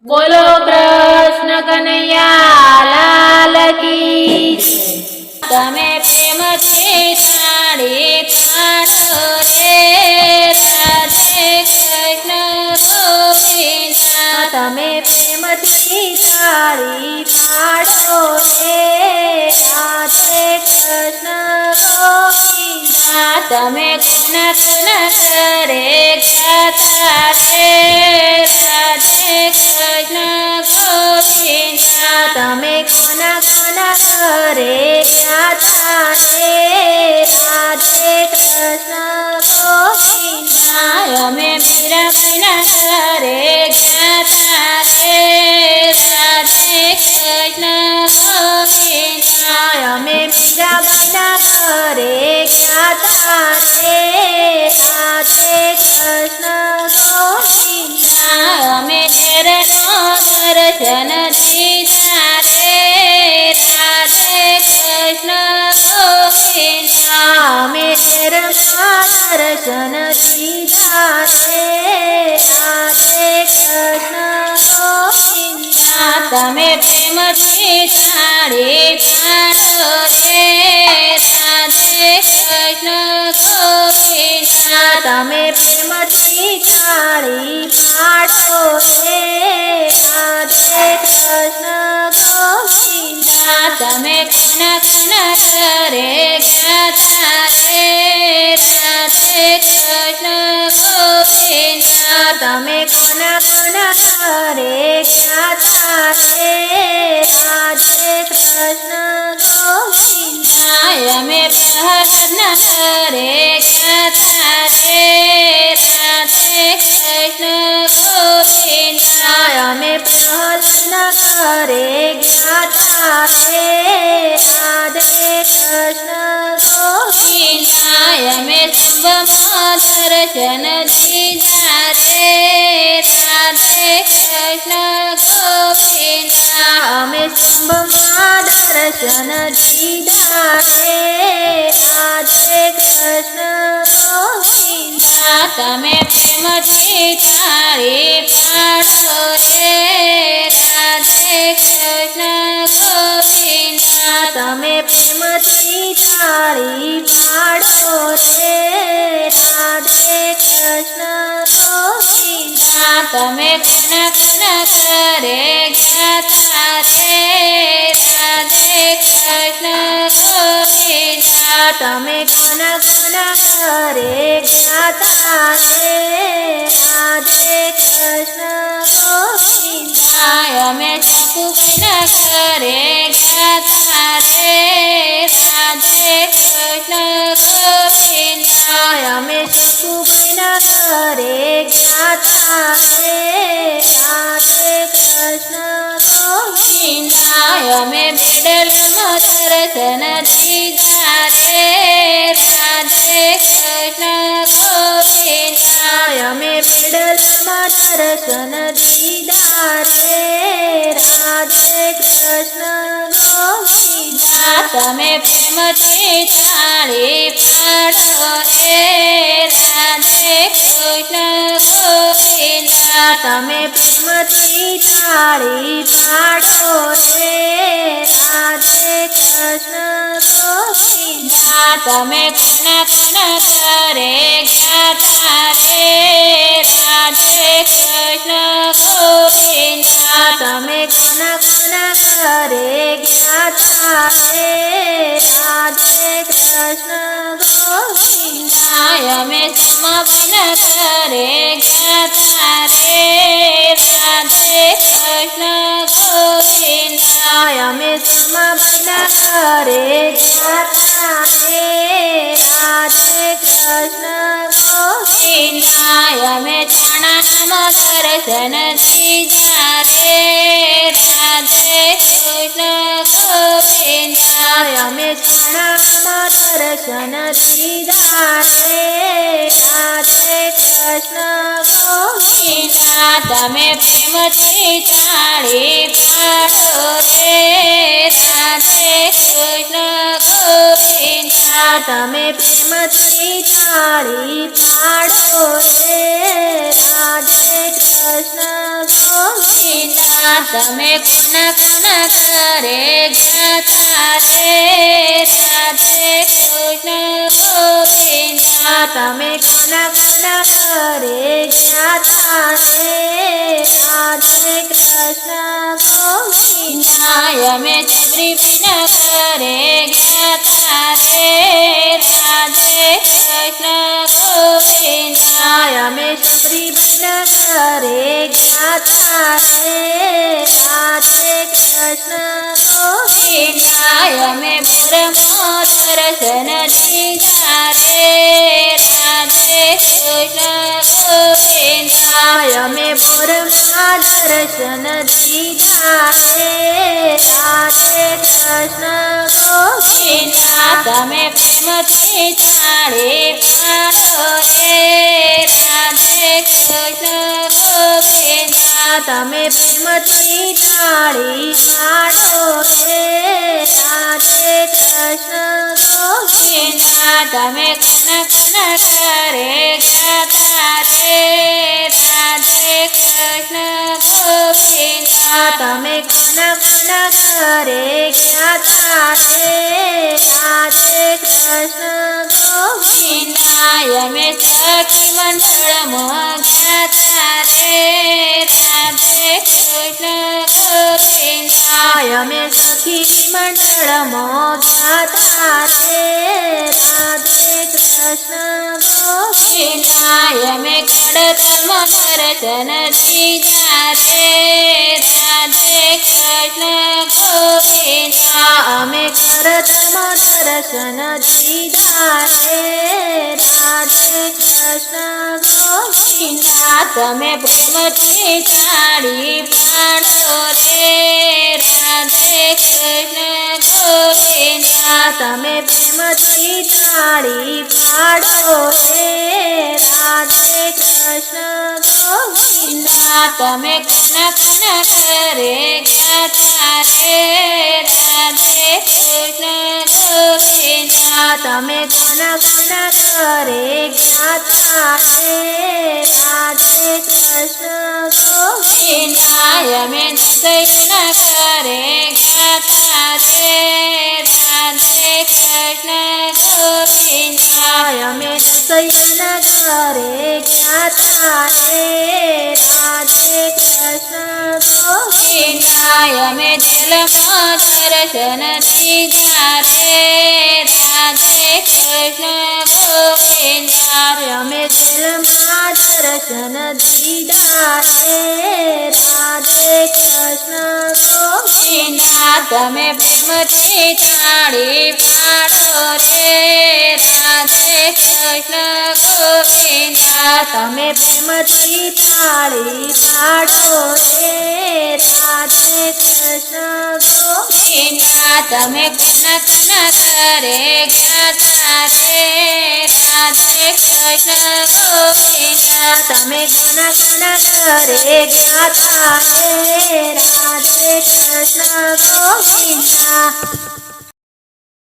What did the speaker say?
बोलो कृष्ण कन्हैया लाल की। तमे प्रेमथी साड़ी पाड़ो रे राधे कृष्ण गोविंद। तमे प्रेमथी साड़ी पाड़ो रे राधे कृष्ण गोविंद। तमे गुण गुण करे गाता रे राधे कृष्ण गोविंद। तमे गुण गुण करे गाता रे राधे कृष्ण गोविंद। अमे मीराबाईना करे गाता रे राधे कृष्ण गोविंद। अमे मीराबाईना करे गाता रे राधे कृष्ण गोविंद। अमे तेरनो दर्शन दीदा रे राधे कृष्ण गोविंद। अमे तेरनो दर्शन दीदा रे राधे कृष्ण गोविंद। तमे प्रेमथी साड़ी पाड़ो रे राधे कृष्ण गोविंद। तमे प्रेमथी साड़ी पाड़ो रे राधे कृष्ण गोविंद। तमे गुण गुण करे गाता रे राधे कृष्ण गोविंद। तमे गुण गुण करे गाता रे राधे कृष्ण गोविंद। अमे प्रहलाद करे गाता रे राधे कृष्ण गोविंद। अमे प्रहलाद करे गाता रे राधे कृष्ण गोविंद। अमे शुभम दर्शन दीदा रे राधे कृष्ण गोविंद। अमे शुभम दर्शन दीदा रे राधे कृष्ण गोविंद। तमे प्रेमथी साड़ी पाड़ो रे राधे कृष्ण गोविंद। तमे प्रेमथी साड़ी पाड़ो रे राधे कृष्ण गोविंद। तमे गुण गुण करे गाता रे राधे कृष्ण गोविंद। तमे गुण गुण करे गाता रे राधे कृष्ण गोविंद। अमे चकुबाईना करे गाता रे राधे कृष्ण गोविंद। अमे चकुबाईना करे गाता रे राधे कृष्ण गोविंद। अमे बिडलम दर्शन दीदा रे राधे कृष्ण गोविंद। अमे बिडलम दर्शन दीदा रे राधे कृष्ण गोविंद। तमे प्रेमथी साड़ी पाड़ो रे राधे कृष्ण गोविंद। तमे प्रेमथी साड़ी पाड़ो रे राधे कृष्ण गोविंद। तमे गुण गुण करे गाता रे राधे कृष्ण गोविंद। तमे गुण गुण करे गाता रे राधे कृष्ण गोविंद। अमे समापन करे गाता रे राधे कृष्ण गोविंद। अमे समापन करे गाता रे राधे कृष्ण गोविंद। अमे चरणम दर्शन दीदा रे राधे कृष्ण गोविंद। अमे चरणम दर्शन दीदा रे राधे कृष्ण गोविंद। तमे प्रेमथी साड़ी पाड़ो रे राधे कृष्ण गोविंद। तमे प्रेमथी साड़ी पाड़ो रे राधे कृष्ण गोविंद। તમે કોના કોના ઘરે ગાતા રે રાધે કૃષ્ણ ગોવિંદ તમે કોના કોના ઘરે ગાતા રે રાધે કૃષ્ણ ગોવિંદ અમે સબરીબેન ઘરે ગાતા રે રાધે કૃષ્ણ ગોવિંદ અમે સબરીબેન ઘરે ગાતા રે રાધે કૃષ્ણ ગોવિંદ અમે બ્રહ્મ દર્શન દીધા રે રાધે કૃષ્ણ ગોવિંદ અમે બોરમાં દર્શન દીધા રે રાધે કૃષ્ણ ગોવિંદ તમે પ્રેમથી તાળી પાડો રે રાધે કૃષ્ણ ગોવિંદ તમે પ્રેમથી તાળી પાડો રે રાધે કૃષ્ણ ગોવિંદ તમે કોના કોના ઘરે ગાતા રે રાધે કૃષ્ણ ગોવિંદ તમે કોના કોના ઘરે ગાતા રે રાધે કૃષ્ણ ગોવિંદ અમે સખી મંડળમાં ગાતા રે રાધે કૃષ્ણ ગોવિંદ અમે સખી મંડળમાં ગાતા રે રાધે કૃષ્ણ ગોવિંદ અમે કડતરમાં દર્શન દીધા રે રાધે કૃષ્ણ ગોવિંદ અમે કરતમાં દર્શન દીધા રે રાધે કૃષ્ણ ગોવિંદ તમે પ્રેમથી તાળી પાડો રે રાધે કૃષ્ણ ગોવિંદ તમે પ્રેમથી તાળી પાડો રે રાધે કૃષ્ણ ગોવિંદ તમે કોના કોના ઘરે ગાતા રે રાધે કૃષ્ણ ગોવિંદ તમે કોના કોના ઘરે ગાતા રે રાધે કૃષ્ણ ગોવિંદ અમે દસૈના ઘરે ગાતા રે રાધે કૃષ્ણ ગોવિંદ અમે દસૈયાના ઘરે ગાતા રે રાધે કૃષ્ણ ગોવિંદ અમે જેલમાં દર્શન દીધા રે રાધે કૃષ્ણ ગોવિંદ અમે જેલમાં દર્શન દીધા રે રાધે કૃષ્ણ ગોવિંદ તમે પ્રેમથી તાળી પાડો રે રાધે કૃષ્ણ ગોવિંદ તમે પ્રેમથી તાળી પાડો રે રાધે કૃષ્ણ ગોવિંદ તમે કોના કોના ઘરે ગાતા રે રાધે કૃષ્ણ ગોવિંદ તમે કોના કોના ઘરે ગાતા રે રાધે કૃષ્ણ ગોવિંદ